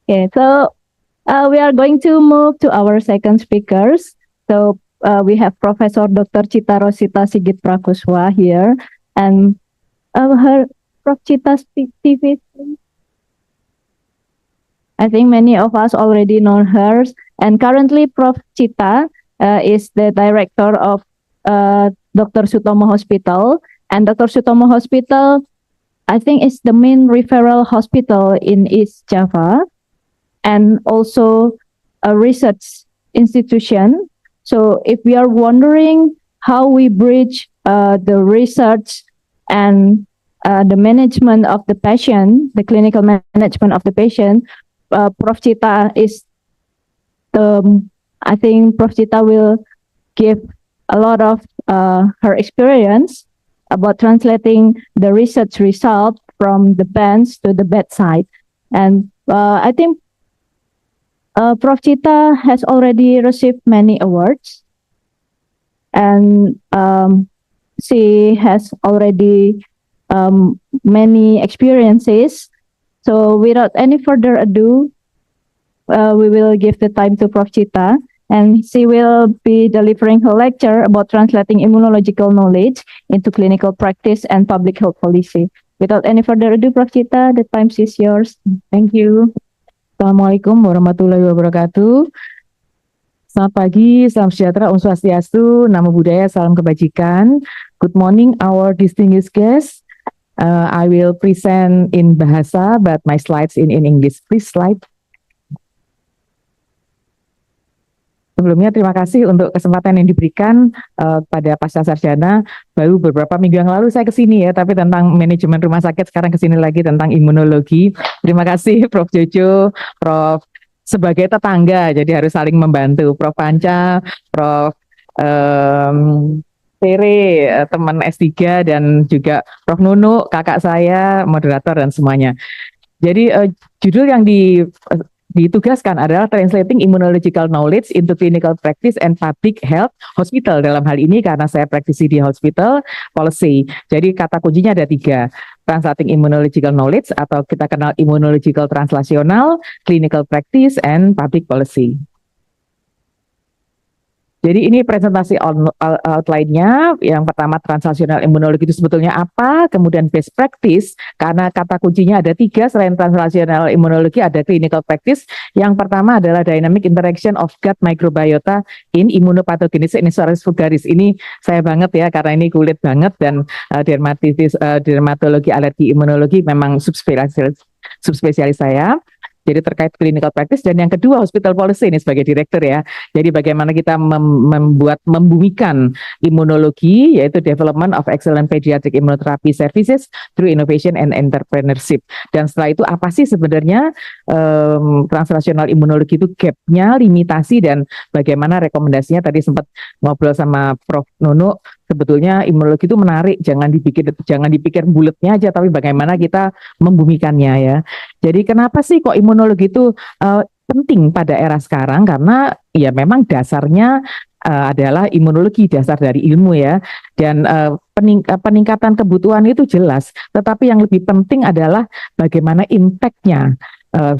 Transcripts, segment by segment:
Okay, so we are going to move to our second speakers. So we have Professor Dr. Chita Rosita Sigit Prakuswa here, and her Prof. Chita speak TV. I think many of us already know her, and currently Prof. Chita is the director of Dr. Sutomo Hospital, and Dr. Sutomo Hospital, I think, is the main referral hospital in East Java, and also a research institution. So if we are wondering how we bridge the research and the management of the patient, the clinical management of the patient, Prof. Chita is I think Prof. Chita will give a lot of her experience about translating the research result from the bench to the bedside. And I think Prof. Chita has already received many awards, and she has already many experiences. So without any further ado, we will give the time to Prof. Chita, and she will be delivering her lecture about translating immunological knowledge into clinical practice and public health policy. Without any further ado, Prof. Chita, the time is yours. Thank you. Assalamualaikum warahmatullahi wabarakatuh. Selamat pagi, salam sejahtera, Om Swastiastu, Namo Buddhaya, salam kebajikan. Good morning, our distinguished guests. I will present in Bahasa, but my slides in English. Please slide. Sebelumnya terima kasih untuk kesempatan yang diberikan pada pasca sarjana. Baru beberapa minggu yang lalu saya ke sini ya, tapi tentang manajemen rumah sakit, sekarang ke sini lagi tentang imunologi. Terima kasih Prof. Jojo, Prof. Sebagai tetangga, jadi harus saling membantu. Prof. Panca, Prof. Tere, teman S3, dan juga Prof. Nunu, kakak saya, moderator, dan semuanya. Jadi judul yang ditugaskan adalah Translating Immunological Knowledge into Clinical Practice and Public Health Hospital. Dalam hal ini karena saya praktisi di hospital policy. Jadi kata kuncinya ada 3. Translating Immunological Knowledge atau kita kenal Immunological Translational, Clinical Practice, and Public Policy. Jadi ini presentasi outline-nya. Yang pertama, translasional imunologi itu sebetulnya apa, kemudian best practice, karena kata kuncinya ada 3, selain translasional imunologi ada clinical practice. Yang pertama adalah dynamic interaction of gut microbiota in immunopathogenesis inisaurus vulgaris. Ini saya banget ya, karena ini kulit banget, dan dermatologi alergi imunologi memang subspesialis saya. Jadi terkait clinical practice. Dan yang kedua, hospital policy, ini sebagai direktur ya. Jadi bagaimana kita membumikan imunologi, yaitu development of excellent pediatric immunotherapy services through innovation and entrepreneurship. Dan setelah itu apa sih sebenarnya translasional imunologi itu, gap-nya, limitasi, dan bagaimana rekomendasinya. Tadi sempat ngobrol sama Prof. Nunu, sebetulnya imunologi itu menarik, jangan dipikir bulatnya aja, tapi bagaimana kita membumikannya ya. Jadi kenapa sih kok imunologi itu penting pada era sekarang? Karena ya memang dasarnya adalah imunologi, dasar dari ilmu ya. Dan peningkatan kebutuhan itu jelas, tetapi yang lebih penting adalah bagaimana impact-nya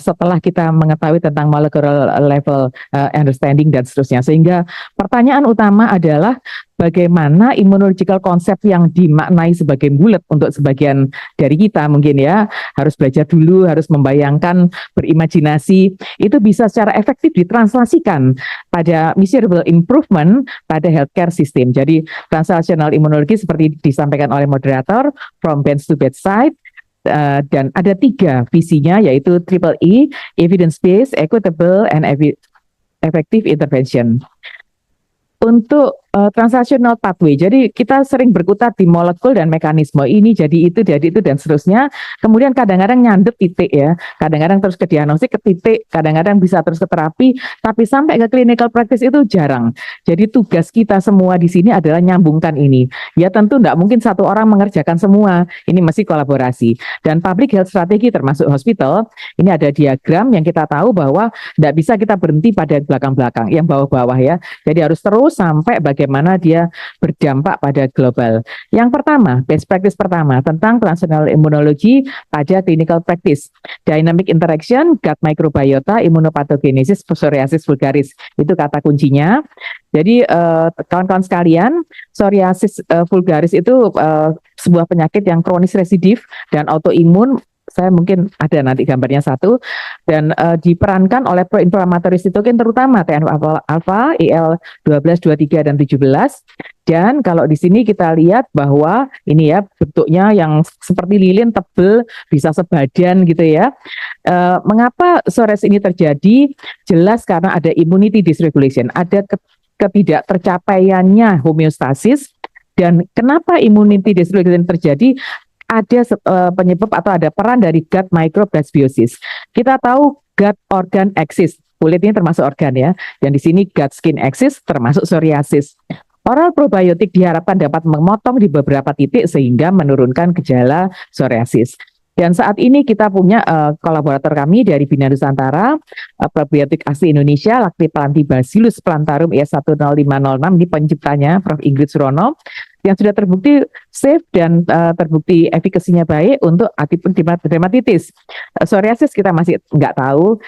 setelah kita mengetahui tentang molecular level understanding dan seterusnya. Sehingga pertanyaan utama adalah bagaimana immunological concept yang dimaknai sebagai bulat untuk sebagian dari kita mungkin ya, harus belajar dulu, harus membayangkan, berimajinasi, itu bisa secara efektif ditranslasikan pada measurable improvement pada healthcare system. Jadi translational immunologi seperti disampaikan oleh moderator, from bench to bedside, dan ada 3 visinya, yaitu triple E, evidence-based, equitable, and effective intervention. Untuk translational pathway, jadi kita sering berkutat di molekul dan mekanisme ini jadi itu dan seterusnya. Kemudian kadang-kadang nyandet titik ya, kadang-kadang terus ke diagnostik ke titik, kadang-kadang bisa terus ke terapi, tapi sampai ke clinical practice itu jarang. Jadi tugas kita semua di sini adalah nyambungkan ini. Ya tentu tidak mungkin satu orang mengerjakan semua, ini mesti kolaborasi. Dan public health strategy termasuk hospital, ini ada diagram yang kita tahu bahwa tidak bisa kita berhenti pada belakang-belakang, yang bawah-bawah ya. Jadi harus terus sampai bagaimana bagaimana dia berdampak pada global. Yang pertama, best practice pertama tentang translational immunology pada clinical practice. Dynamic interaction, gut microbiota, immunopathogenesis, psoriasis vulgaris. Itu kata kuncinya. Jadi kawan-kawan sekalian, psoriasis vulgaris itu sebuah penyakit yang kronis residif dan autoimun. Saya mungkin ada nanti gambarnya satu, dan diperankan oleh pro-inflammatory cytokine terutama TNF-alpha, IL-12, 23 dan 17. Dan kalau di sini kita lihat bahwa ini ya bentuknya yang seperti lilin tebel, bisa sebadan gitu ya. Mengapa psoriasis ini terjadi? Jelas karena ada immunity dysregulation, ada ketidak tercapaiannya homeostasis. Dan kenapa immunity dysregulation terjadi? Ada penyebab atau ada peran dari gut microbe dysbiosis. Kita tahu gut organ axis, kulit ini termasuk organ ya, dan di sini gut skin axis termasuk psoriasis. Oral probiotik diharapkan dapat memotong di beberapa titik sehingga menurunkan gejala psoriasis. Dan saat ini kita punya kolaborator kami dari Bina Nusantara, probiotik asli Indonesia, Lactobacillus plantarum IS10506, ini penciptanya Prof. Ingrid Surono, yang sudah terbukti safe dan terbukti efikasinya baik untuk atipic dermatitis. Psoriasis kita masih nggak tahu.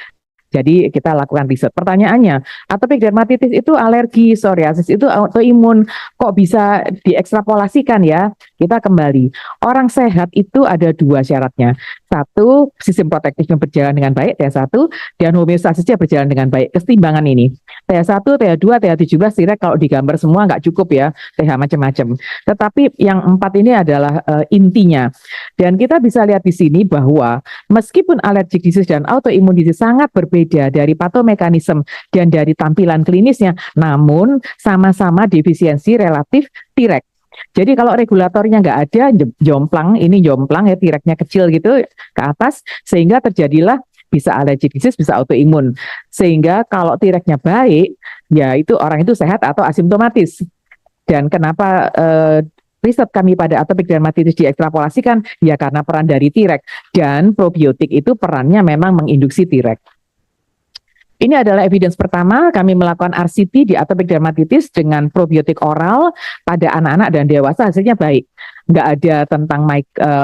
Jadi kita lakukan riset. Pertanyaannya, atopic dermatitis itu alergi, psoriasis itu autoimun, kok bisa diekstrapolasikan ya? Kita kembali, orang sehat itu ada dua syaratnya. Satu, sistem protektifnya berjalan dengan baik, TH1, dan homeostasisnya berjalan dengan baik. Kesetimbangan ini, TH1, TH2, TH17, T-reg kalau digambar semua nggak cukup ya, TH macam-macam. Tetapi yang 4 ini adalah intinya. Dan kita bisa lihat di sini bahwa meskipun allergic disease dan autoimun disease sangat berbeda dari patomekanisme dan dari tampilan klinisnya, namun sama-sama defisiensi relatif T-reg. Jadi kalau regulatornya nggak ada, jomplang, ini jomplang ya, T-regnya kecil gitu ke atas, sehingga terjadilah bisa allergic disease, bisa autoimun. Sehingga kalau T-regnya baik, ya itu orang itu sehat atau asimptomatis. Dan kenapa riset kami pada atopic dermatitis diekstrapolasikan? Ya karena peran dari T-reg. Dan probiotik itu perannya memang menginduksi T-reg. Ini adalah evidence pertama kami melakukan RCT di atopic dermatitis dengan probiotik oral pada anak-anak dan dewasa, hasilnya baik. Nggak ada tentang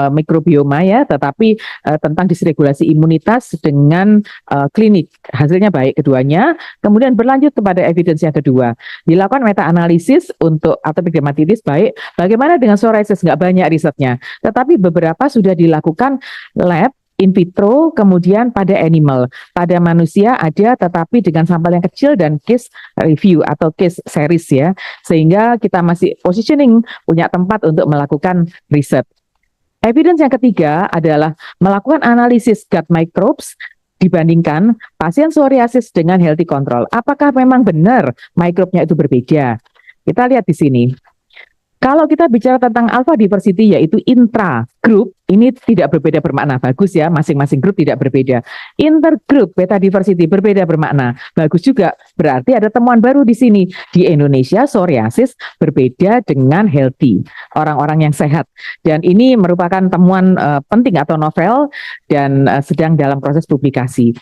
mikrobioma ya, tetapi tentang dysregulasi imunitas dengan klinik. Hasilnya baik keduanya. Kemudian berlanjut kepada evidence yang kedua. Dilakukan meta-analisis untuk atopic dermatitis baik. Bagaimana dengan psoriasis? Nggak banyak risetnya. Tetapi beberapa sudah dilakukan lab, in vitro, kemudian pada animal. Pada manusia ada, tetapi dengan sampel yang kecil dan case review atau case series ya. Sehingga kita masih positioning, punya tempat untuk melakukan riset. Evidence yang ketiga adalah melakukan analisis gut microbes dibandingkan pasien psoriasis dengan healthy control. Apakah memang benar mikrobnya itu berbeda? Kita lihat di sini. Kalau kita bicara tentang alpha diversity yaitu intra group, ini tidak berbeda bermakna. Bagus ya, masing-masing grup tidak berbeda. Intergroup beta diversity berbeda bermakna. Bagus juga, berarti ada temuan baru di sini. Di Indonesia psoriasis berbeda dengan healthy, orang-orang yang sehat. Dan ini merupakan temuan penting atau novel dan sedang dalam proses publikasi.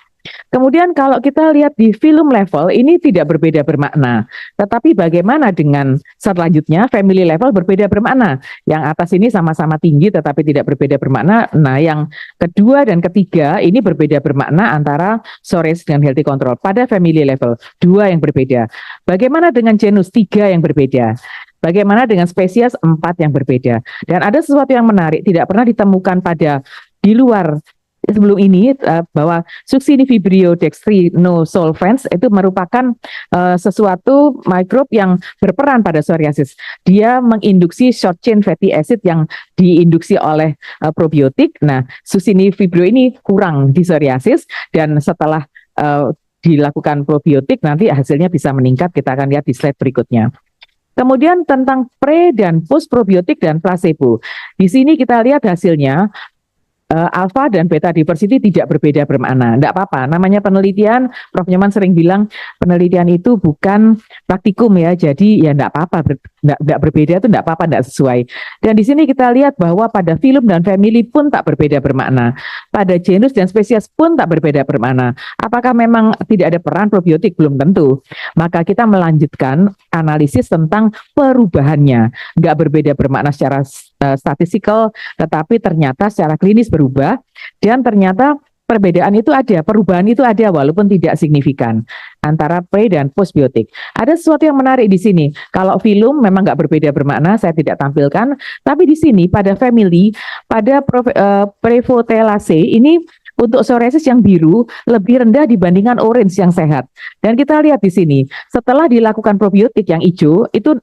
Kemudian kalau kita lihat di film level ini tidak berbeda bermakna. Tetapi bagaimana dengan selanjutnya family level berbeda bermakna. Yang atas ini sama-sama tinggi tetapi tidak berbeda bermakna. Nah yang kedua dan ketiga ini berbeda bermakna antara psoriasis dengan healthy control. Pada family level, dua yang berbeda. Bagaimana dengan genus, tiga yang berbeda. Bagaimana dengan spesies, 4 yang berbeda. Dan ada sesuatu yang menarik, tidak pernah ditemukan pada di luar sebelum ini bahwa Succinifibrio dextrinosolvens itu merupakan sesuatu mikrob yang berperan pada psoriasis. Dia menginduksi short chain fatty acid yang diinduksi oleh probiotik. Nah, Succinifibrio ini kurang di psoriasis dan setelah dilakukan probiotik nanti hasilnya bisa meningkat. Kita akan lihat di slide berikutnya. Kemudian tentang pre dan post probiotik dan placebo. Di sini kita lihat hasilnya. alpha dan beta diversity tidak berbeda bermakna. Tidak apa-apa, namanya penelitian, Prof. Nyoman sering bilang penelitian itu bukan praktikum ya, jadi ya tidak apa-apa, tidak berbeda itu tidak apa-apa, tidak sesuai. Dan di sini kita lihat bahwa pada filum dan family pun tak berbeda bermakna, pada genus dan spesies pun tak berbeda bermakna. Apakah memang tidak ada peran probiotik? Belum tentu. Maka kita melanjutkan analisis tentang perubahannya. Nggak berbeda bermakna secara statistikal, tetapi ternyata secara klinis berubah, dan ternyata perbedaan itu ada, perubahan itu ada walaupun tidak signifikan antara pre dan postbiotik. Ada sesuatu yang menarik di sini. Kalau filum memang nggak berbeda bermakna, saya tidak tampilkan, tapi di sini pada family, pada Prevotelaceae ini untuk psoriasis yang biru lebih rendah dibandingkan orange yang sehat. Dan kita lihat di sini, setelah dilakukan probiotik yang hijau itu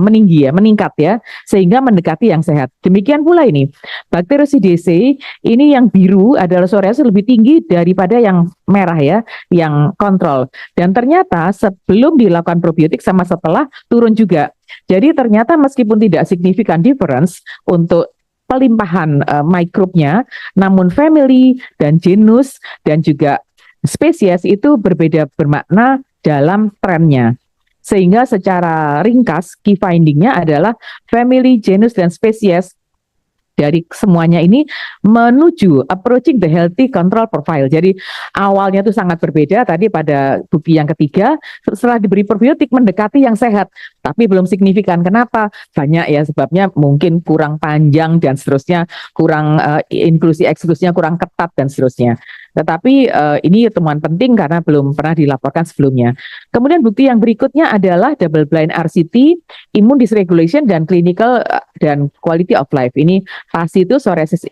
meninggi ya, meningkat ya, sehingga mendekati yang sehat. Demikian pula ini, Bacterioideaceae ini yang biru adalah psoriasis lebih tinggi daripada yang merah ya, yang kontrol. Dan ternyata sebelum dilakukan probiotik sama setelah turun juga. Jadi ternyata meskipun tidak signifikan difference untuk pelimpahan mikrobnya, namun family dan genus dan juga spesies itu berbeda bermakna dalam trennya. Sehingga secara ringkas key findingnya adalah family, genus dan spesies dari semuanya ini menuju approaching the healthy control profile. Jadi awalnya itu sangat berbeda tadi pada bukti yang ketiga, setelah diberi probiotik mendekati yang sehat, tapi belum signifikan. Kenapa? Banyak ya sebabnya, mungkin kurang panjang dan seterusnya, kurang inklusi eksklusinya kurang ketat dan seterusnya. Tetapi ini temuan penting karena belum pernah dilaporkan sebelumnya. Kemudian bukti yang berikutnya adalah double blind RCT, immune dysregulation dan clinical dan quality of life. Ini PASI itu psoriasis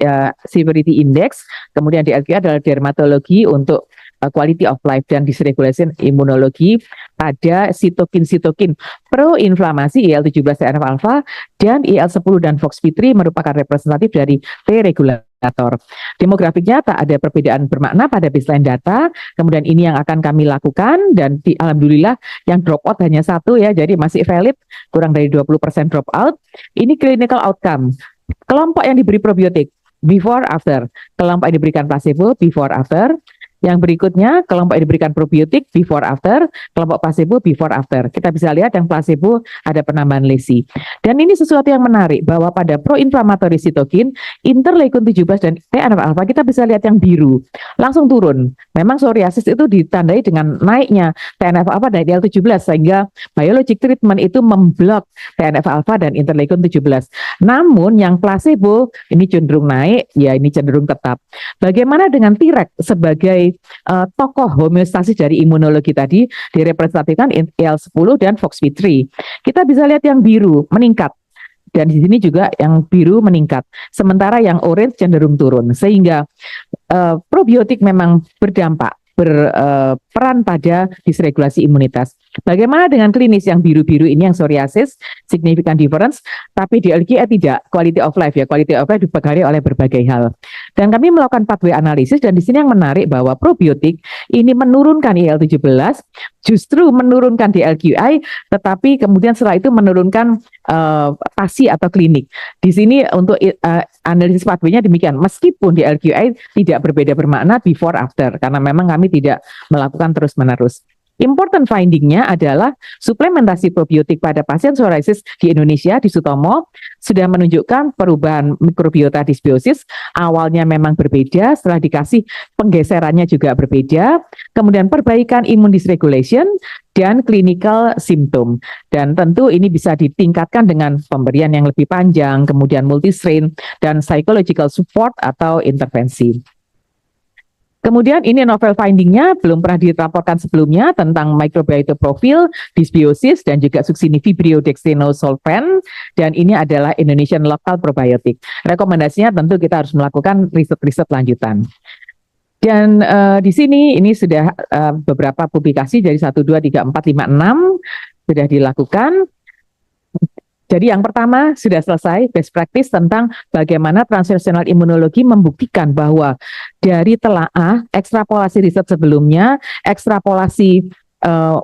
severity index, kemudian DLQ adalah dermatologi untuk quality of life dan dysregulation imunologi pada sitokin pro-inflamasi IL-17 TNF alpha dan IL-10 dan FOXP3 merupakan representatif dari T-regulator. Demografiknya tak ada perbedaan bermakna pada baseline data. Kemudian ini yang akan kami lakukan dan alhamdulillah yang drop out hanya satu ya, jadi masih valid, kurang dari 20% drop out. Ini clinical outcome. Kelompok yang diberi probiotik before after, kelompok yang diberikan placebo before after. Yang berikutnya, kelompok yang diberikan probiotik before after, kelompok placebo before after. Kita bisa lihat yang placebo ada penambahan lesi. Dan ini sesuatu yang menarik bahwa pada pro-inflammatory sitokin, interleukin 17 dan TNF alpha kita bisa lihat yang biru, langsung turun. Memang psoriasis itu ditandai dengan naiknya TNF alpha dan IL-17 sehingga biologic treatment itu memblok TNF alpha dan interleukin 17. Namun yang placebo ini cenderung naik, ya ini cenderung tetap. Bagaimana dengan Treg sebagai tokoh homeostasis dari imunologi tadi, direpresentasikan IL-10 dan FOXP3. Kita bisa lihat yang biru meningkat. Dan di sini juga yang biru meningkat. Sementara yang orange cenderung turun. Sehingga probiotik memang berdampak, berperan pada disregulasi imunitas. Bagaimana dengan klinis yang biru-biru ini yang psoriasis, significant difference, tapi di LQI tidak, quality of life ya, quality of life dipengaruhi oleh berbagai hal. Dan kami melakukan pathway analisis dan di sini yang menarik bahwa probiotik ini menurunkan IL-17, justru menurunkan di LQI, tetapi kemudian setelah itu menurunkan PASI atau klinik. Di sini untuk analisis pathway-nya demikian, meskipun di LQI tidak berbeda bermakna before after, karena memang kami tidak melakukan terus-menerus. Important finding-nya adalah suplementasi probiotik pada pasien psoriasis di Indonesia, di Sutomo, sudah menunjukkan perubahan mikrobiota dysbiosis. Awalnya memang berbeda, setelah dikasih penggeserannya juga berbeda. Kemudian perbaikan immune dysregulation dan clinical symptom. Dan tentu ini bisa ditingkatkan dengan pemberian yang lebih panjang, kemudian multistrain, dan psychological support atau intervensi. Kemudian ini novel finding-nya belum pernah dilaporkan sebelumnya tentang microbiota profil, dysbiosis, dan juga succini vibrio dextrinosolvan, dan ini adalah Indonesian local probiotic. Rekomendasinya tentu kita harus melakukan riset-riset lanjutan. Dan di sini ini sudah beberapa publikasi dari 1, 2, 3, 4, 5, 6 sudah dilakukan. Jadi yang pertama sudah selesai best practice tentang bagaimana translational imunologi membuktikan bahwa dari telaah, ekstrapolasi riset sebelumnya, ekstrapolasi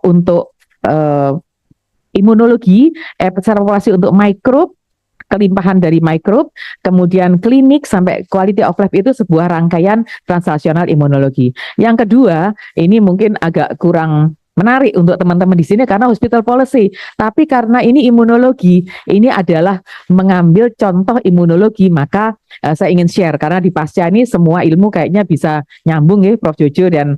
untuk imunologi, ekstrapolasi untuk mikrob, kelimpahan dari mikrob, kemudian klinik sampai quality of life itu sebuah rangkaian translasional imunologi. Yang kedua, ini mungkin agak kurang menarik untuk teman-teman di sini karena hospital policy, tapi karena ini imunologi, ini adalah mengambil contoh imunologi, maka saya ingin share karena di pasca ini semua ilmu kayaknya bisa nyambung ya, Prof. Jojo dan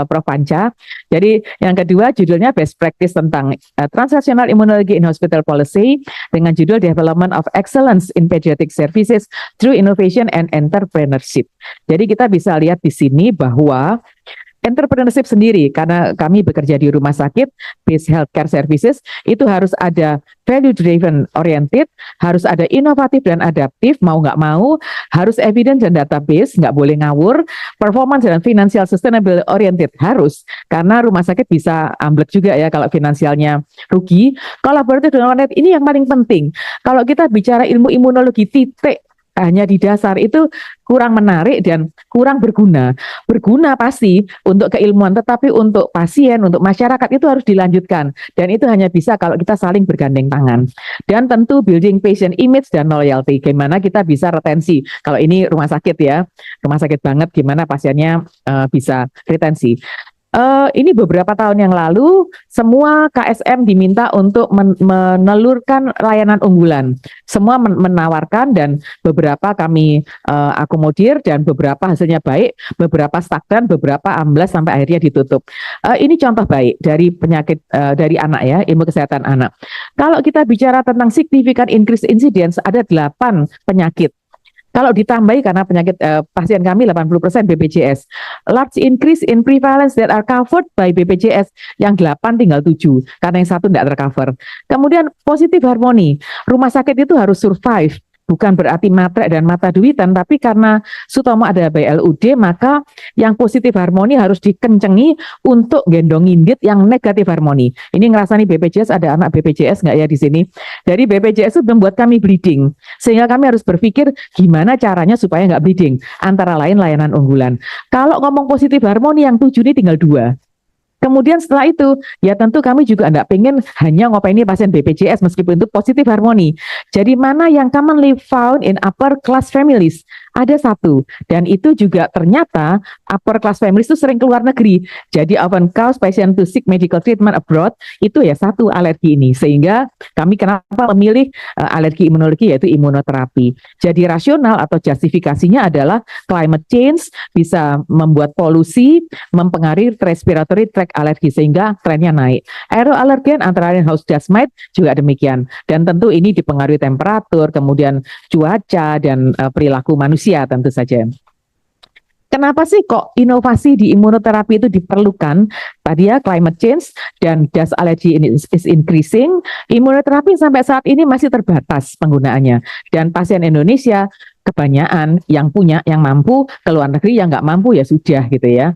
Prof. Panca. Jadi yang kedua judulnya best practice tentang translational immunology in hospital policy dengan judul Development of Excellence in Pediatric Services through Innovation and Entrepreneurship. Jadi kita bisa lihat di sini bahwa entrepreneurship sendiri, karena kami bekerja di rumah sakit, based healthcare services, itu harus ada value driven oriented, harus ada inovatif dan adaptif, mau nggak mau, harus evidence dan database, nggak boleh ngawur, performance dan financial sustainable oriented harus, karena rumah sakit bisa amblek juga ya kalau finansialnya rugi. Kolaboratif dan oriented ini yang paling penting. Kalau kita bicara ilmu imunologi titik, hanya di dasar itu kurang menarik dan kurang berguna. Berguna pasti untuk keilmuan, tetapi untuk pasien, untuk masyarakat itu harus dilanjutkan. Dan itu hanya bisa kalau kita saling bergandeng tangan. Dan tentu building patient image dan loyalty. Gimana kita bisa retensi. Kalau ini rumah sakit ya, rumah sakit banget gimana pasiennya bisa retensi. Ini beberapa tahun yang lalu semua KSM diminta untuk menelurkan layanan unggulan. Semua menawarkan dan beberapa kami akomodir dan beberapa hasilnya baik, beberapa stagnan, beberapa amblas sampai akhirnya ditutup. Ini contoh baik dari penyakit dari anak ya, ilmu kesehatan anak. Kalau kita bicara tentang significant increase incidence ada 8 penyakit. Kalau ditambahi karena penyakit pasien kami 80% BPJS. Large increase in prevalence that are covered by BPJS. Yang 8 tinggal 7 karena yang 1 tidak tercover. Kemudian positif harmoni. Rumah sakit itu harus survive. Bukan berarti matrek dan mata duitan, tapi karena Sutomo ada BLUD, maka yang positif harmoni harus dikencengi untuk gendongin dit yang negatif harmoni. Ini ngerasani BPJS, ada anak BPJS nggak ya di sini? Jadi BPJS itu membuat kami bleeding, sehingga kami harus berpikir gimana caranya supaya nggak bleeding. Antara lain layanan unggulan. Kalau ngomong positif harmoni yang 7 ini tinggal 2. Kemudian setelah itu, ya tentu kami juga tidak pengen hanya ngopeni pasien BPJS meskipun itu positif harmoni. Jadi mana yang commonly found in upper class families? Ada 1. Dan itu juga ternyata upper class families itu sering keluar negeri. Jadi often cause patient to seek medical treatment abroad, itu ya 1 alergi ini. Sehingga kami kenapa memilih alergi imunologi yaitu imunoterapi. Jadi rasional atau justifikasinya adalah climate change bisa membuat polusi, mempengaruhi respiratory tract alergi sehingga trennya naik. Aeroalergen antara lain house dust mite juga demikian. Dan tentu ini dipengaruhi temperatur, kemudian cuaca dan perilaku manusia tentu saja. Kenapa sih kok inovasi di imunoterapi itu diperlukan? Tadi ya climate change dan dust allergy is increasing. Imunoterapi sampai saat ini masih terbatas penggunaannya. Dan pasien Indonesia kebanyakan yang punya, yang mampu, ke luar negeri yang nggak mampu ya sudah gitu ya.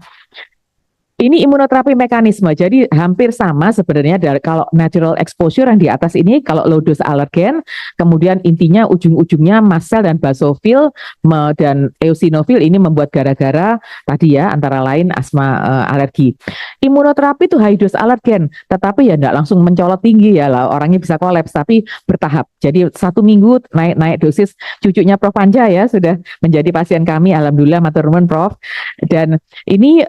Ini imunoterapi mekanisme, jadi hampir sama sebenarnya dari kalau natural exposure yang di atas ini, kalau low dose alergen, kemudian intinya ujung-ujungnya mast cell dan basofil dan eosinofil ini membuat gara-gara tadi ya, antara lain asma alergi. Imunoterapi itu high dose alergen, tetapi ya tidak langsung mencolot tinggi ya lah, orangnya bisa kolaps, tapi bertahap. Jadi 1 minggu naik dosis, cucunya Prof. Anja ya sudah menjadi pasien kami, alhamdulillah matur nuwun Prof. Dan ini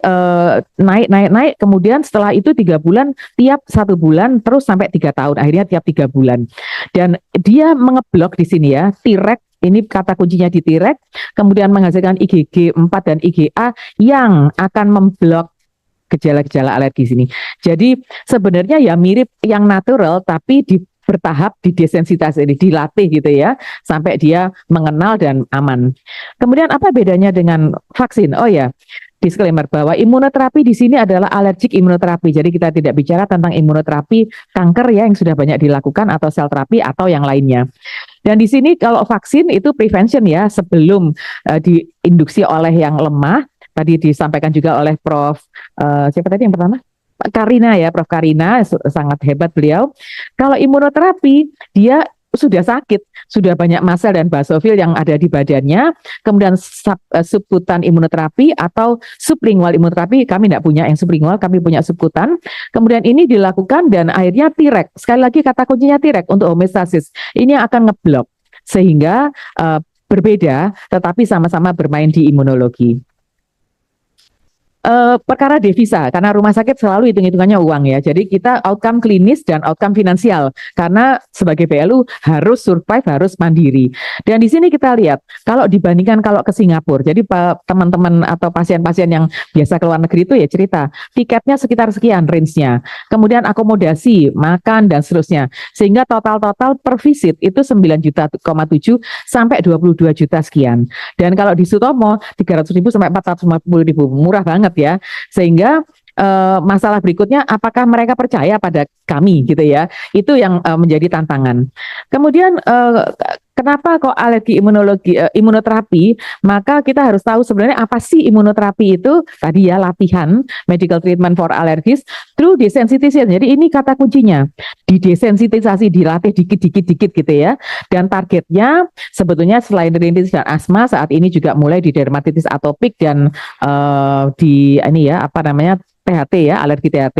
naik, kemudian setelah itu 3 bulan, tiap 1 bulan, terus sampai 3 tahun, akhirnya tiap 3 bulan. Dan dia mengeblok di sini ya, Treg, ini kata kuncinya di Treg, kemudian menghasilkan IgG4 dan IgA yang akan memblok gejala-gejala alergi sini. Jadi sebenarnya ya mirip yang natural, tapi bertahap didesensitasi, dilatih gitu ya, sampai dia mengenal dan aman. Kemudian apa bedanya dengan vaksin? Oh ya, disclaimer bahwa imunoterapi di sini adalah allergic imunoterapi. Jadi kita tidak bicara tentang imunoterapi kanker ya yang sudah banyak dilakukan atau sel terapi atau yang lainnya. Dan di sini kalau vaksin itu prevention ya, sebelum diinduksi oleh yang lemah. Tadi disampaikan juga oleh Prof. Siapa tadi yang pertama? Karina ya, Prof. Karina, sangat hebat beliau. Kalau imunoterapi dia sudah sakit, sudah banyak mast cell dan basofil yang ada di badannya, kemudian subkutan imunoterapi atau sublingual imunoterapi, kami tidak punya yang sublingual, kami punya subkutan, kemudian ini dilakukan dan akhirnya Treg, sekali lagi kata kuncinya Treg untuk homeostasis, ini yang akan ngeblok. sehingga berbeda tetapi sama-sama bermain di imunologi. Perkara devisa, karena rumah sakit selalu hitung-hitungannya uang ya. Jadi kita outcome klinis dan outcome finansial, karena sebagai PLU harus survive, harus mandiri. Dan di sini kita lihat, kalau dibandingkan kalau ke Singapura, jadi teman-teman atau pasien-pasien yang biasa ke luar negeri itu ya cerita, tiketnya sekitar sekian range-nya. Kemudian akomodasi, makan, dan seterusnya. Sehingga total-total per visit itu 9,7 juta sampai 22 juta sekian. Dan kalau di Sutomo, 300.000 sampai 450.000, murah banget ya, sehingga masalah berikutnya apakah mereka percaya pada kami gitu ya, itu yang menjadi tantangan. Kemudian kenapa kok alergi imunoterapi, maka kita harus tahu sebenarnya apa sih imunoterapi itu. Tadi ya, latihan medical treatment for allergies through desensitization. Jadi ini kata kuncinya, didesensitisasi, dilatih dikit-dikit gitu ya. Dan targetnya sebetulnya selain rinitis dan asma, saat ini juga mulai di dermatitis atopik dan di ini ya, apa namanya, THT ya, alergi THT.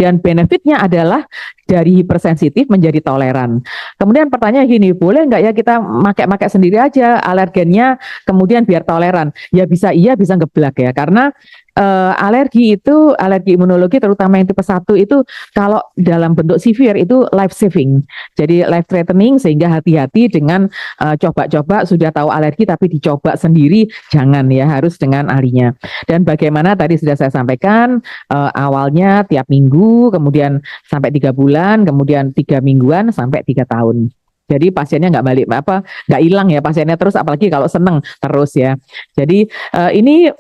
Dan benefitnya adalah dari hipersensitif menjadi toleran. Kemudian pertanyaan gini, boleh nggak ya kita pakai sendiri aja alergennya, kemudian biar toleran? Ya bisa iya, bisa ngeblak ya, karena alergi imunologi terutama yang tipe 1 itu kalau dalam bentuk severe itu life saving. Jadi life threatening, sehingga hati-hati dengan coba-coba, sudah tahu alergi tapi dicoba sendiri, jangan ya, harus dengan ahlinya. Dan bagaimana tadi sudah saya sampaikan, awalnya tiap minggu, kemudian sampai 3 bulan, kemudian 3 mingguan sampai 3 tahun. Jadi pasiennya nggak hilang ya pasiennya terus, apalagi kalau seneng terus ya. Jadi ini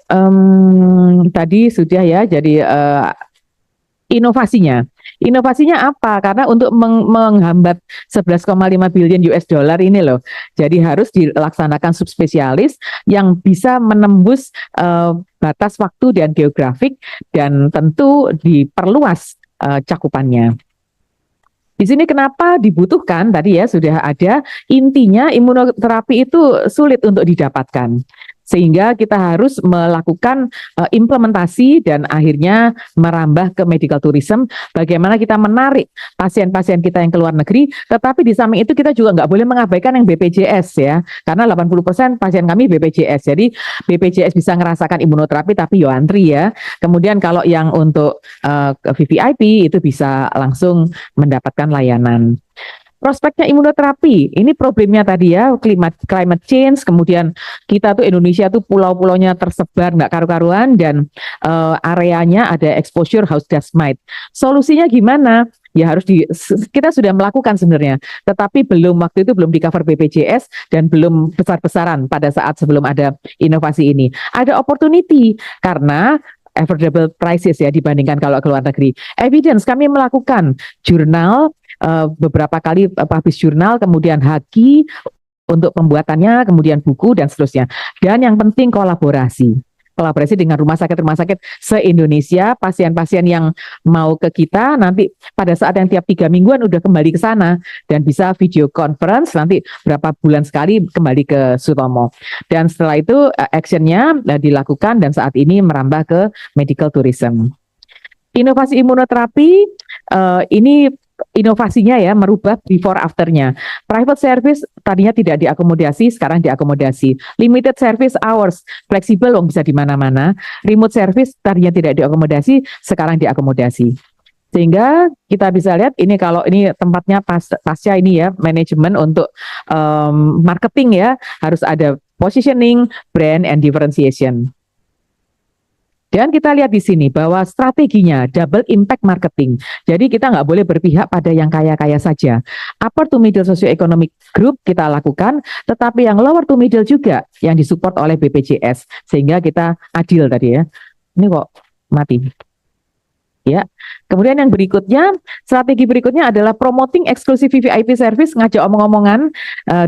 tadi sudah ya. Jadi inovasinya apa? Karena untuk menghambat 11,5 billion US dollar ini loh, jadi harus dilaksanakan subspesialis yang bisa menembus batas waktu dan geografik, dan tentu diperluas cakupannya. Di sini kenapa dibutuhkan, tadi ya sudah ada, intinya imunoterapi itu sulit untuk didapatkan. Sehingga kita harus melakukan implementasi dan akhirnya merambah ke medical tourism. Bagaimana kita menarik pasien-pasien kita yang ke luar negeri, tetapi di samping itu kita juga nggak boleh mengabaikan yang BPJS ya. Karena 80% pasien kami BPJS. Jadi BPJS bisa ngerasakan imunoterapi tapi yo antri ya. Kemudian kalau yang untuk VVIP itu bisa langsung mendapatkan layanan. Prospeknya imunoterapi, ini problemnya tadi ya, climate change, kemudian kita tuh Indonesia tuh pulau-pulaunya tersebar nggak karu-karuan, dan areanya ada exposure house dust mite. Solusinya gimana? Ya harus kita sudah melakukan sebenarnya, tetapi waktu itu belum di cover BPJS dan belum besar-besaran pada saat sebelum ada inovasi ini. Ada opportunity karena affordable prices ya dibandingkan kalau ke luar negeri. Evidence, kami melakukan jurnal, beberapa kali publish jurnal, kemudian haki untuk pembuatannya, kemudian buku dan seterusnya. Dan yang penting kolaborasi dengan rumah sakit se-Indonesia, pasien-pasien yang mau ke kita nanti pada saat yang tiap 3 mingguan udah kembali ke sana, dan bisa video conference nanti berapa bulan sekali kembali ke Sutomo. Dan setelah itu actionnya dilakukan, dan saat ini merambah ke medical tourism. Inovasi imunoterapi ini inovasinya ya, merubah before afternya. Private service tadinya tidak diakomodasi, sekarang diakomodasi. Limited service hours, fleksibel, bisa di mana-mana. Remote service tadinya tidak diakomodasi, sekarang diakomodasi. Sehingga kita bisa lihat ini, kalau ini tempatnya pasca ini ya, manajemen untuk marketing ya, harus ada positioning, brand, and differentiation. Dan kita lihat di sini bahwa strateginya double impact marketing. Jadi kita nggak boleh berpihak pada yang kaya-kaya saja. Upper to middle socioeconomic group kita lakukan, tetapi yang lower to middle juga yang disupport oleh BPJS. Sehingga kita adil tadi ya. Ini kok mati. Ya. Kemudian yang berikutnya, strategi berikutnya adalah promoting eksklusif VVIP service, ngajak omong-omongan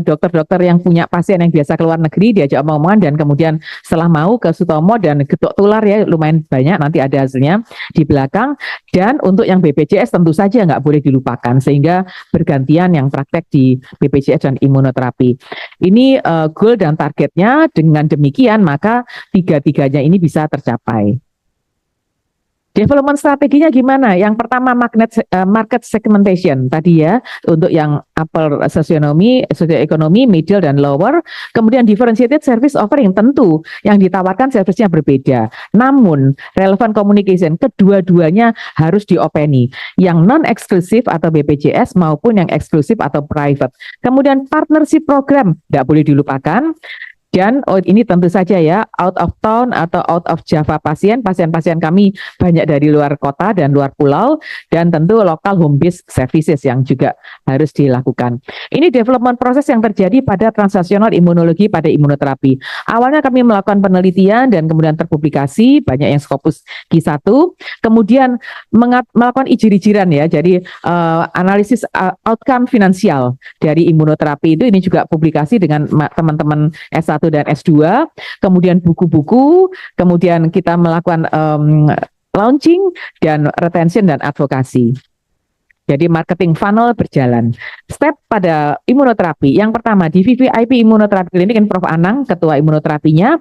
dokter-dokter yang punya pasien yang biasa keluar negeri, diajak omong-omongan, dan kemudian setelah mau ke Sutomo dan getok tular ya, lumayan banyak, nanti ada hasilnya di belakang. Dan untuk yang BPJS tentu saja nggak boleh dilupakan, sehingga bergantian yang praktek di BPJS dan imunoterapi. Ini goal dan targetnya, dengan demikian maka tiga-tiganya ini bisa tercapai. Development strateginya gimana? Yang pertama market segmentation tadi ya, untuk yang upper socioeconomy, middle dan lower. Kemudian differentiated service offering, tentu yang ditawarkan servicenya berbeda. Namun relevant communication kedua-duanya harus diopeni, yang non eksklusif atau BPJS maupun yang eksklusif atau private. Kemudian partnership program tidak boleh dilupakan. Dan ini tentu saja ya, out of town atau out of Java pasien-pasien kami banyak dari luar kota dan luar pulau, dan tentu local home based services yang juga harus dilakukan. Ini development proses yang terjadi pada translational imunologi pada imunoterapi. Awalnya kami melakukan penelitian dan kemudian terpublikasi, banyak yang Scopus Q1, kemudian melakukan ijir-ijiran ya, jadi analisis outcome finansial dari imunoterapi itu, ini juga publikasi dengan teman-teman S1 dan S2, kemudian buku-buku, kemudian kita melakukan launching dan retention dan advokasi. Jadi marketing funnel berjalan. Step pada imunoterapi. Yang pertama di VVIP Imunoterapi Klinik, ini Prof. Anang, ketua imunoterapinya.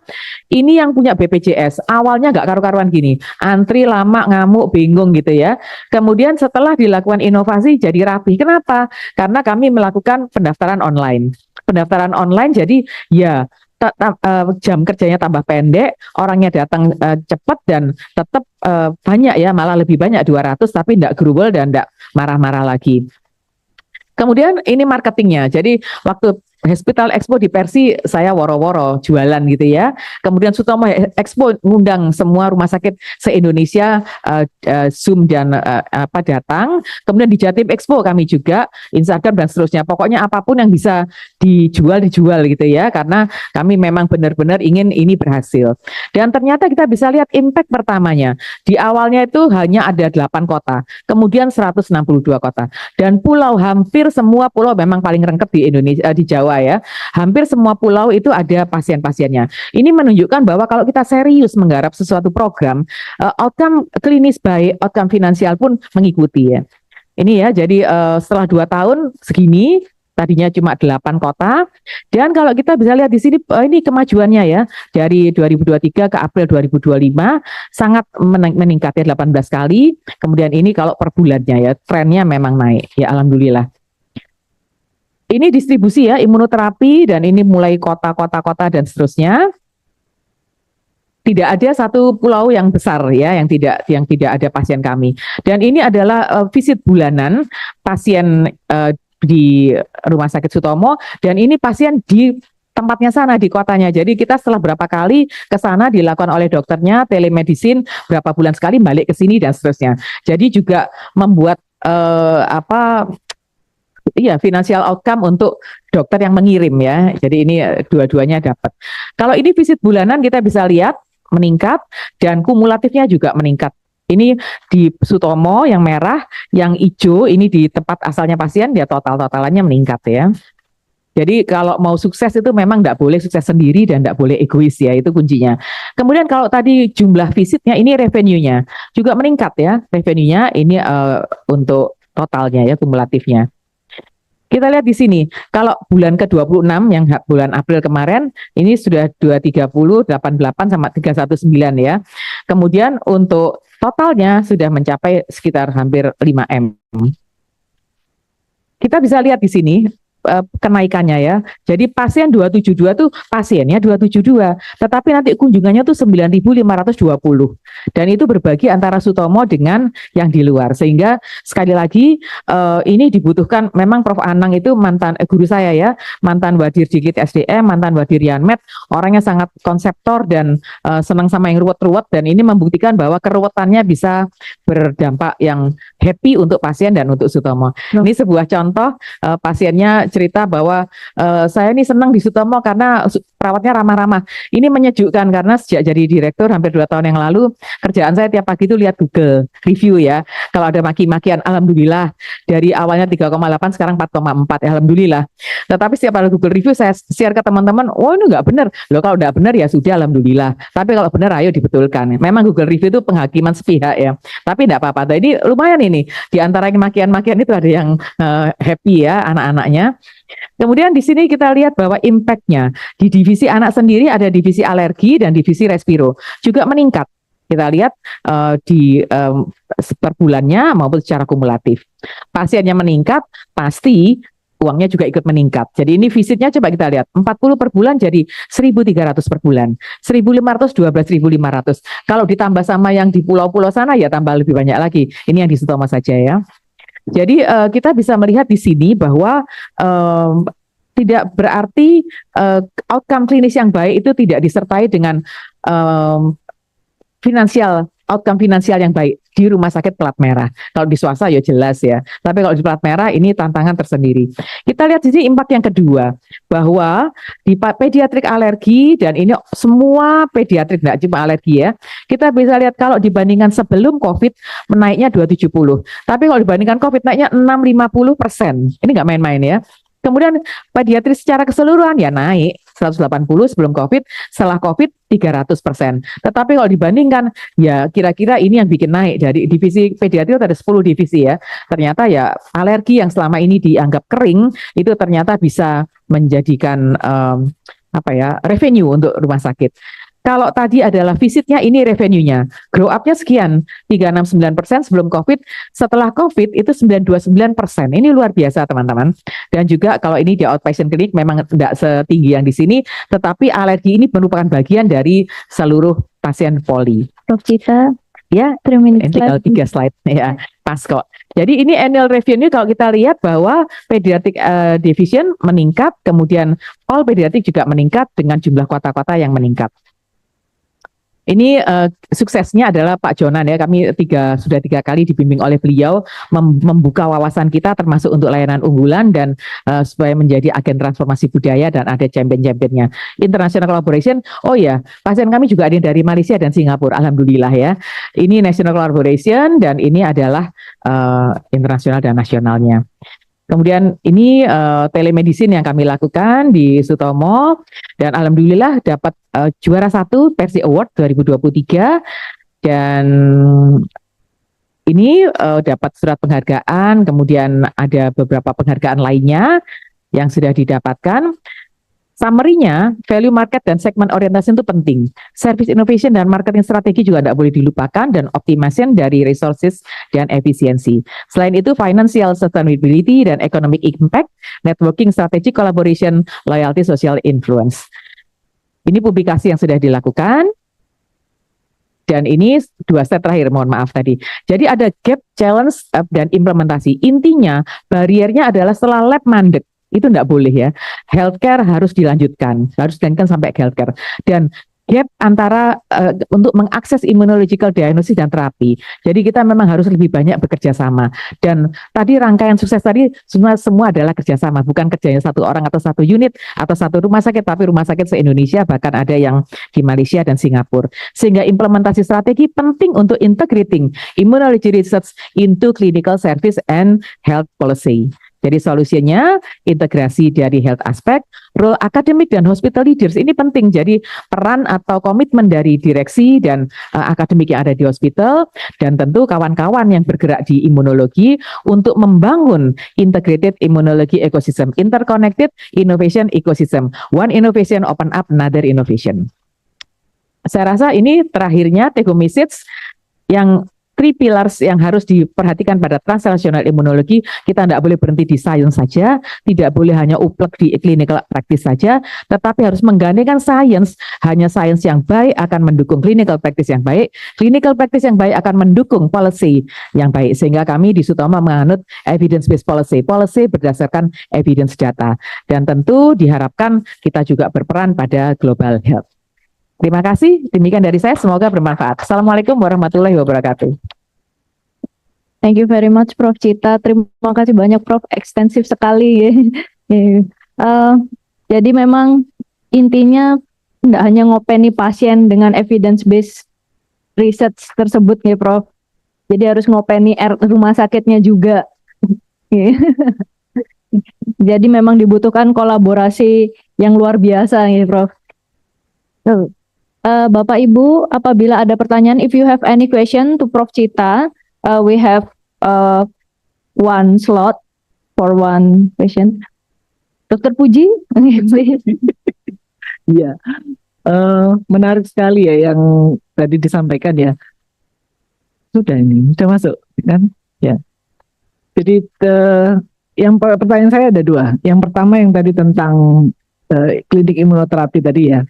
Ini yang punya BPJS. Awalnya nggak karu-karuan gini, antri lama, ngamuk, bingung gitu ya. Kemudian setelah dilakukan inovasi jadi rapi. Kenapa? Karena kami melakukan pendaftaran online. Pendaftaran online jadi ya jam kerjanya tambah pendek, orangnya datang cepat dan tetap banyak ya, malah lebih banyak 200, tapi tidak grubel dan tidak marah-marah lagi. Kemudian ini marketingnya, jadi waktu Hospital Expo di Persi saya woro-woro jualan gitu ya. Kemudian Sutomo Expo ngundang semua rumah sakit se-Indonesia Zoom dan datang. Kemudian di Jatim Expo kami juga Instagram dan seterusnya. Pokoknya apapun yang bisa dijual gitu ya, karena kami memang benar-benar ingin ini berhasil. Dan ternyata kita bisa lihat impact pertamanya. Di awalnya itu hanya ada 8 kota, kemudian 162 kota. Dan pulau, hampir semua pulau memang paling rengket di Indonesia, di Jawa ya, hampir semua pulau itu ada pasien-pasiennya. Ini menunjukkan bahwa kalau kita serius menggarap sesuatu program, outcome klinis baik, outcome finansial pun mengikuti ya. Ini ya, jadi setelah 2 tahun segini, tadinya cuma 8 kota, dan kalau kita bisa lihat di sini, ini kemajuannya ya, dari 2023 ke April 2025, sangat meningkat ya, 18 kali, kemudian ini kalau per bulannya ya, trennya memang naik, ya alhamdulillah. Ini distribusi ya, imunoterapi, dan ini mulai kota-kota dan seterusnya. Tidak ada satu pulau yang besar ya yang tidak ada pasien kami. Dan ini adalah visit bulanan pasien di Rumah Sakit Sutomo, dan ini pasien di tempatnya sana, di kotanya. Jadi kita setelah berapa kali ke sana dilakukan oleh dokternya, telemedicine, berapa bulan sekali balik ke sini dan seterusnya. Jadi juga membuat financial outcome untuk dokter yang mengirim ya. Jadi ini dua-duanya dapat. Kalau ini visit bulanan kita bisa lihat meningkat, dan kumulatifnya juga meningkat. Ini di Sutomo yang merah, yang hijau ini di tempat asalnya pasien, dia totalannya meningkat ya. Jadi kalau mau sukses itu memang tidak boleh sukses sendiri dan tidak boleh egois ya, itu kuncinya. Kemudian kalau tadi jumlah visitnya, ini revenue-nya juga meningkat ya. Revenue-nya ini untuk totalnya ya, kumulatifnya. Kita lihat di sini, kalau bulan ke-26 yang bulan April kemarin, ini sudah 230, 88 sama 319 ya. Kemudian untuk totalnya sudah mencapai sekitar hampir 5M. Kita bisa lihat di sini kenaikannya ya. Jadi pasien 272 tuh pasiennya 272, tetapi nanti kunjungannya tuh 9.520. Dan itu berbagi antara Sutomo dengan yang di luar. Sehingga sekali lagi ini dibutuhkan, memang Prof. Anang itu mantan guru saya ya, mantan Wadir Diklit SDM, mantan Wadir Yanmed, orangnya sangat konseptor dan senang sama yang ruwet-ruwet, dan ini membuktikan bahwa keruwetannya bisa berdampak yang happy untuk pasien dan untuk Sutomo. Ini sebuah contoh pasiennya cerita bahwa saya ini senang di Sutomo karena perawatnya ramah-ramah. Ini menyejukkan karena sejak jadi direktur hampir 2 tahun yang lalu, kerjaan saya tiap pagi itu lihat Google review ya. Kalau ada maki-makian, alhamdulillah dari awalnya 3,8 sekarang 4,4, alhamdulillah. Tetapi setiap ada Google review saya share ke teman-teman, oh ini nggak benar. Loh kalau nggak benar ya sudah, alhamdulillah. Tapi kalau benar ayo dibetulkan. Memang Google review itu penghakiman sepihak ya. Tapi enggak apa-apa. Jadi lumayan ini. Di antara makian-makian itu ada yang happy ya anak-anaknya. Kemudian di sini kita lihat bahwa impact-nya di divisi anak sendiri ada divisi alergi dan divisi respiro juga meningkat. Kita lihat di per bulannya maupun secara kumulatif. Pasiennya meningkat, pasti uangnya juga ikut meningkat. Jadi ini visitnya coba kita lihat, 40 per bulan jadi 1.300 per bulan. 1.500, 12.500. Kalau ditambah sama yang di pulau-pulau sana ya tambah lebih banyak lagi. Ini yang di Sutomo saja ya. Jadi kita bisa melihat di sini bahwa tidak berarti outcome klinis yang baik itu tidak disertai dengan outcome finansial yang baik di rumah sakit plat merah. Kalau di swasta ya jelas ya. Tapi kalau di plat merah ini tantangan tersendiri. Kita lihat di sini impact yang kedua, bahwa di pediatrik alergi, dan ini semua pediatrik, nggak cuma alergi ya. Kita bisa lihat kalau dibandingkan sebelum COVID menaiknya 270. Tapi kalau dibandingkan COVID naiknya 650%. Ini nggak main-main ya. Kemudian pediatri secara keseluruhan ya naik 180 sebelum COVID, setelah COVID 300%. Tetapi kalau dibandingkan ya kira-kira ini yang bikin naik dari divisi pediatri ada 10 divisi ya. Ternyata ya alergi yang selama ini dianggap kering itu ternyata bisa menjadikan revenue untuk rumah sakit. Kalau tadi adalah visitnya, ini revenue-nya. Grow up-nya sekian, 369% sebelum COVID. Setelah COVID itu 929%. Ini luar biasa teman-teman. Dan juga kalau ini di outpatient clinic memang tidak setinggi yang di sini, tetapi alergi ini merupakan bagian dari seluruh pasien poli. Prof. Cita, ya, 3 minutes tinggal 3 slide ya, pas kok. Jadi ini annual revenue kalau kita lihat bahwa pediatric division meningkat, kemudian all pediatric juga meningkat dengan jumlah kota-kota yang meningkat. Ini suksesnya adalah Pak Jonan ya, kami sudah tiga kali dibimbing oleh beliau membuka wawasan kita termasuk untuk layanan unggulan dan supaya menjadi agen transformasi budaya dan ada champion-championnya. International collaboration, oh ya, pasien kami juga ada yang dari Malaysia dan Singapura, alhamdulillah ya. Ini national collaboration dan ini adalah internasional dan nasionalnya. Kemudian ini telemedicine yang kami lakukan di Sutomo dan alhamdulillah dapat juara 1 Persi Award 2023 dan ini dapat surat penghargaan, kemudian ada beberapa penghargaan lainnya yang sudah didapatkan. Summary-nya, value market dan segment orientation itu penting. Service innovation dan marketing strategi juga tidak boleh dilupakan dan optimization dari resources dan efisiensi. Selain itu, financial sustainability dan economic impact, networking strategi, collaboration, loyalty, social influence. Ini publikasi yang sudah dilakukan. Dan ini 2 step terakhir, mohon maaf tadi. Jadi ada gap, challenge, dan implementasi. Intinya, bariernya adalah setelah lab mandek. Itu tidak boleh ya. Healthcare harus dilanjutkan sampai healthcare. Dan gap antara untuk mengakses immunological diagnosis dan terapi. Jadi kita memang harus lebih banyak bekerja sama. Dan tadi rangkaian sukses tadi semua adalah kerjasama, bukan kerjanya satu orang atau satu unit atau satu rumah sakit, tapi rumah sakit se-Indonesia, bahkan ada yang di Malaysia dan Singapura. Sehingga implementasi strategi penting untuk integrating immunology research into clinical service and health policy. Jadi solusinya integrasi dari health aspect, role akademik dan hospital leaders ini penting. Jadi peran atau komitmen dari direksi dan akademik yang ada di hospital dan tentu kawan-kawan yang bergerak di imunologi untuk membangun integrated immunology ecosystem, interconnected innovation ecosystem. One innovation open up another innovation. Saya rasa ini terakhirnya take home message yang 3 pillars yang harus diperhatikan pada translational immunology. Kita tidak boleh berhenti di science saja, tidak boleh hanya uplek di clinical practice saja, tetapi harus menggandengkan science. Hanya science yang baik akan mendukung clinical practice yang baik, clinical practice yang baik akan mendukung policy yang baik. Sehingga kami di Sutomo menganut evidence-based policy, policy berdasarkan evidence data. Dan tentu diharapkan kita juga berperan pada global health. Terima kasih, demikian dari saya, semoga bermanfaat. Assalamualaikum warahmatullahi wabarakatuh. Thank you very much Prof. Cita, terima kasih banyak Prof, ekstensif sekali. Jadi memang intinya tidak hanya ngopeni pasien dengan evidence-based research tersebut ya Prof. Jadi harus ngopeni rumah sakitnya juga. Jadi memang dibutuhkan kolaborasi yang luar biasa ya Prof. Bapak Ibu, apabila ada pertanyaan, if you have any question to Prof. Cita, we have 1 slot for 1 question. Dr. Puji, Iya, menarik sekali ya yang tadi disampaikan ya. sudah ini, sudah masuk kan? Ya. Jadi pertanyaan saya ada dua. Yang pertama yang tadi tentang klinik imunoterapi tadi ya.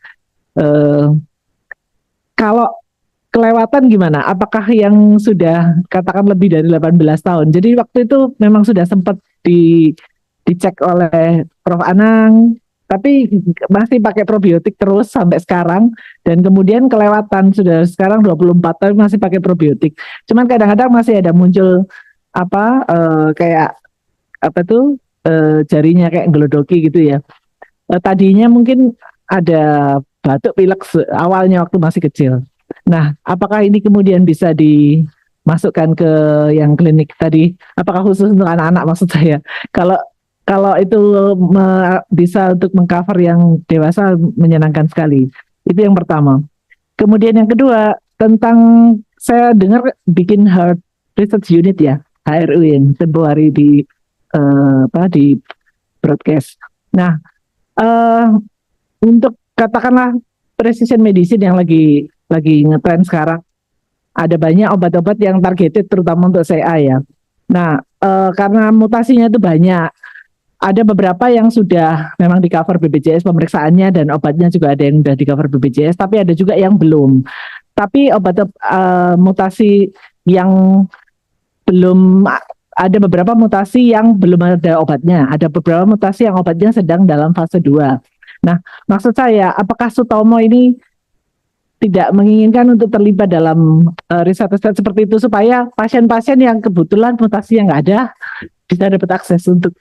Kalau kelewatan gimana? Apakah yang sudah katakan lebih dari 18 tahun? Jadi waktu itu memang sudah sempat dicek oleh Prof. Anang, tapi masih pakai probiotik terus sampai sekarang, dan kemudian kelewatan sudah sekarang 24 tahun masih pakai probiotik. Cuman kadang-kadang masih ada muncul kayak apa tuh jarinya kayak gelodoki gitu ya. Tadinya mungkin ada batuk pilek awalnya waktu masih kecil. Nah, apakah ini kemudian bisa dimasukkan ke yang klinik tadi? Apakah khusus untuk anak-anak maksud saya? Kalau itu bisa untuk mengcover yang dewasa, menyenangkan sekali. Itu yang pertama. Kemudian yang kedua, tentang saya dengar bikin Heart Research Unit ya, HRU yang tempoh hari di broadcast. Nah, untuk katakanlah precision medicine yang lagi ngetrend sekarang, ada banyak obat-obat yang targeted terutama untuk CA ya. Nah, karena mutasinya itu banyak, ada beberapa yang sudah memang di cover BPJS pemeriksaannya dan obatnya juga ada yang sudah di cover BPJS, tapi ada juga yang belum. Tapi obat mutasi yang belum, ada beberapa mutasi yang belum ada obatnya, ada beberapa mutasi yang obatnya sedang dalam fase 2. Nah, maksud saya, apakah Sutomo ini tidak menginginkan untuk terlibat dalam riset-riset seperti itu supaya pasien-pasien yang kebetulan mutasi yang nggak ada bisa dapat akses untuk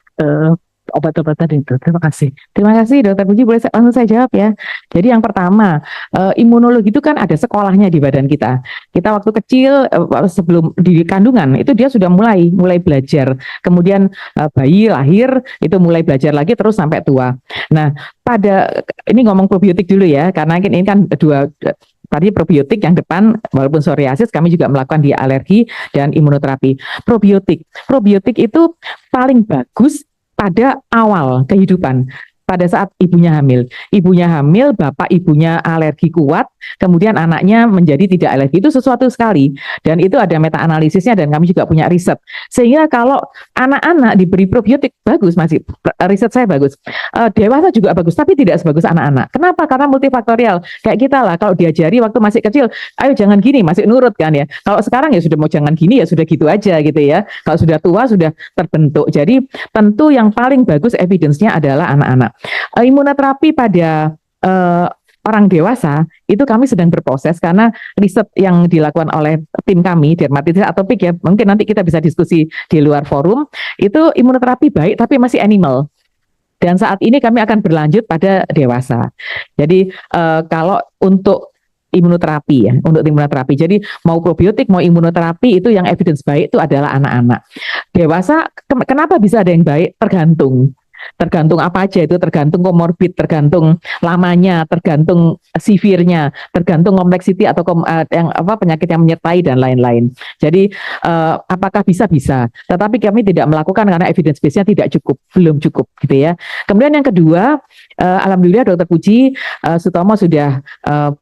obat-obatan itu. Terima kasih. Terima kasih Dokter Puji, boleh langsung saya jawab ya. Jadi yang pertama, imunologi itu kan ada sekolahnya di badan kita. Kita waktu kecil sebelum di kandungan itu dia sudah mulai belajar. Kemudian bayi lahir itu mulai belajar lagi terus sampai tua. Nah, ini ngomong probiotik dulu ya, karena ini kan tadi probiotik yang depan, walaupun psoriasis kami juga melakukan di alergi dan imunoterapi. Probiotik itu paling bagus pada awal kehidupan, pada saat ibunya hamil. Ibunya hamil, bapak ibunya alergi kuat, kemudian anaknya menjadi tidak alergi, itu sesuatu sekali. Dan itu ada meta-analisisnya dan kami juga punya riset. Sehingga kalau anak-anak diberi probiotik, bagus, masih riset saya bagus. Dewasa juga bagus, tapi tidak sebagus anak-anak. Kenapa? Karena multifaktorial. Kayak kita lah, kalau diajari waktu masih kecil, ayo jangan gini, masih nurut kan ya. Kalau sekarang ya sudah mau jangan gini, ya sudah gitu aja gitu ya. Kalau sudah tua, sudah terbentuk. Jadi tentu yang paling bagus evidence-nya adalah anak-anak. Imunoterapi pada orang dewasa itu kami sedang berproses karena riset yang dilakukan oleh tim kami dermatitis atopik ya, mungkin nanti kita bisa diskusi di luar forum, itu imunoterapi baik tapi masih animal. Dan saat ini kami akan berlanjut pada dewasa. Jadi kalau untuk imunoterapi ya, jadi mau probiotik mau imunoterapi itu yang evidence baik itu adalah anak-anak. Dewasa kenapa bisa ada yang baik? Tergantung apa aja itu, tergantung komorbid, tergantung lamanya, tergantung severnya, tergantung kompleksiti atau penyakit yang menyertai dan lain-lain. Jadi apakah bisa, tetapi kami tidak melakukan karena evidence base-nya belum cukup gitu ya. Kemudian yang kedua, alhamdulillah Dokter Puji, Sutomo sudah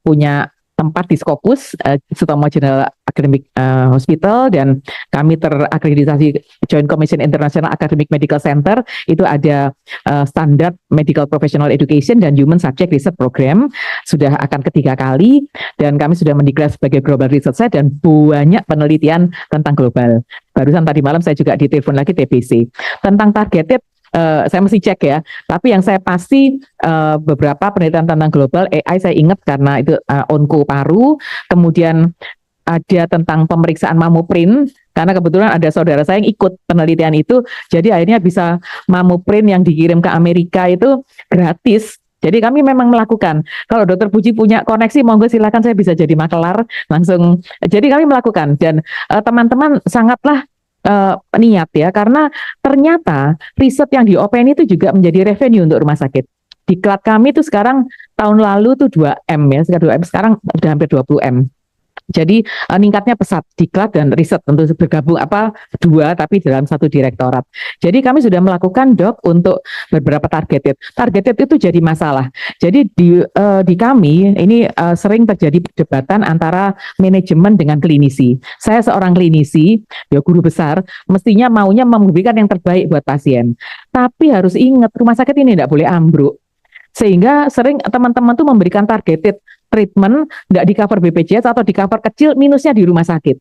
punya tempat di Scopus, Sutomo General Academic Hospital, dan kami terakreditasi Joint Commission International Academic Medical Center. Itu ada standar Medical Professional Education dan Human Subject Research Program, sudah akan ketiga kali, dan kami sudah mendeklar sebagai Global Research Site dan banyak penelitian tentang global. Barusan tadi malam saya juga ditelepon lagi TBC tentang targeted. Saya mesti cek ya, tapi yang saya pasti beberapa penelitian tentang global AI saya ingat karena itu onko paru, kemudian ada tentang pemeriksaan mamoprint karena kebetulan ada saudara saya yang ikut penelitian itu, jadi akhirnya bisa mamoprint yang dikirim ke Amerika itu gratis. Jadi kami memang melakukan. Kalau Dokter Puji punya koneksi, monggo silakan, saya bisa jadi makelar langsung. Jadi kami melakukan dan teman-teman sangatlah niat ya, karena ternyata riset yang di Open itu juga menjadi revenue untuk rumah sakit. Diklat kami itu sekarang tahun lalu tuh 2M ya, sekarang 2M, sekarang udah hampir 20M. Jadi ningkatnya pesat, diklat dan riset tentu bergabung dua tapi dalam satu direktorat. Jadi kami sudah melakukan Dok untuk beberapa targeted. Targeted itu jadi masalah. Jadi di kami ini sering terjadi perdebatan antara manajemen dengan klinisi. Saya seorang klinisi, ya guru besar, mestinya maunya memberikan yang terbaik buat pasien. Tapi harus ingat rumah sakit ini tidak boleh ambruk. Sehingga sering teman-teman tuh memberikan targeted treatment nggak di cover BPJS atau di cover kecil, minusnya di rumah sakit.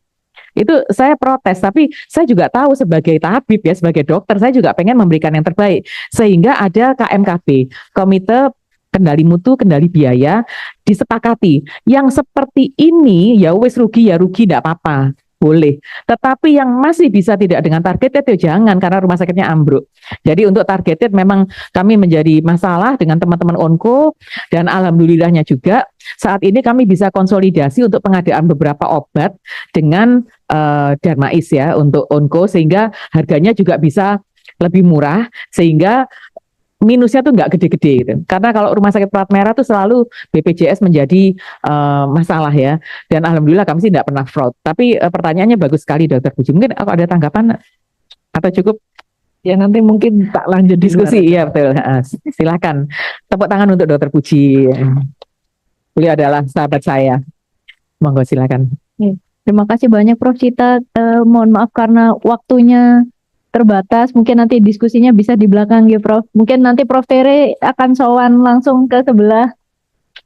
Itu saya protes, tapi saya juga tahu sebagai tabib ya, sebagai dokter, saya juga pengen memberikan yang terbaik. Sehingga ada KMKB, Komite Kendali Mutu, Kendali Biaya, disepakati. Yang seperti ini ya wis rugi ya rugi, tidak apa-apa. Boleh, tetapi yang masih bisa tidak dengan targeted itu jangan, karena rumah sakitnya ambruk. Jadi untuk targeted memang kami menjadi masalah dengan teman-teman onko, dan alhamdulillahnya juga saat ini kami bisa konsolidasi untuk pengadaan beberapa obat dengan Darmais ya untuk onko, sehingga harganya juga bisa lebih murah, sehingga minusnya tuh nggak gede-gede gitu. Karena kalau rumah sakit plat merah tuh selalu BPJS menjadi masalah ya. Dan alhamdulillah kami sih tidak pernah fraud. Tapi pertanyaannya bagus sekali Dokter Puji. Mungkin aku ada tanggapan atau cukup? Ya nanti mungkin tak lanjut Diskusi. Iya betul. Silakan. Tepuk tangan untuk Dokter Puji. Beliau adalah sahabat saya. Monggo silakan. Terima kasih banyak Prof Cita. Mohon maaf karena waktunya terbatas. Mungkin nanti diskusinya bisa di belakang ya Prof. Mungkin nanti Prof Tere akan sowan langsung ke sebelah.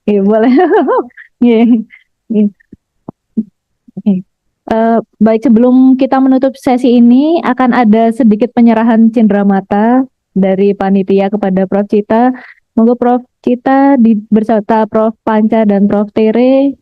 Iya boleh. Iya. Baik, sebelum kita menutup sesi ini akan ada sedikit penyerahan cenderamata dari panitia kepada Prof Cita. Monggo Prof Cita beserta Prof Panca dan Prof Tere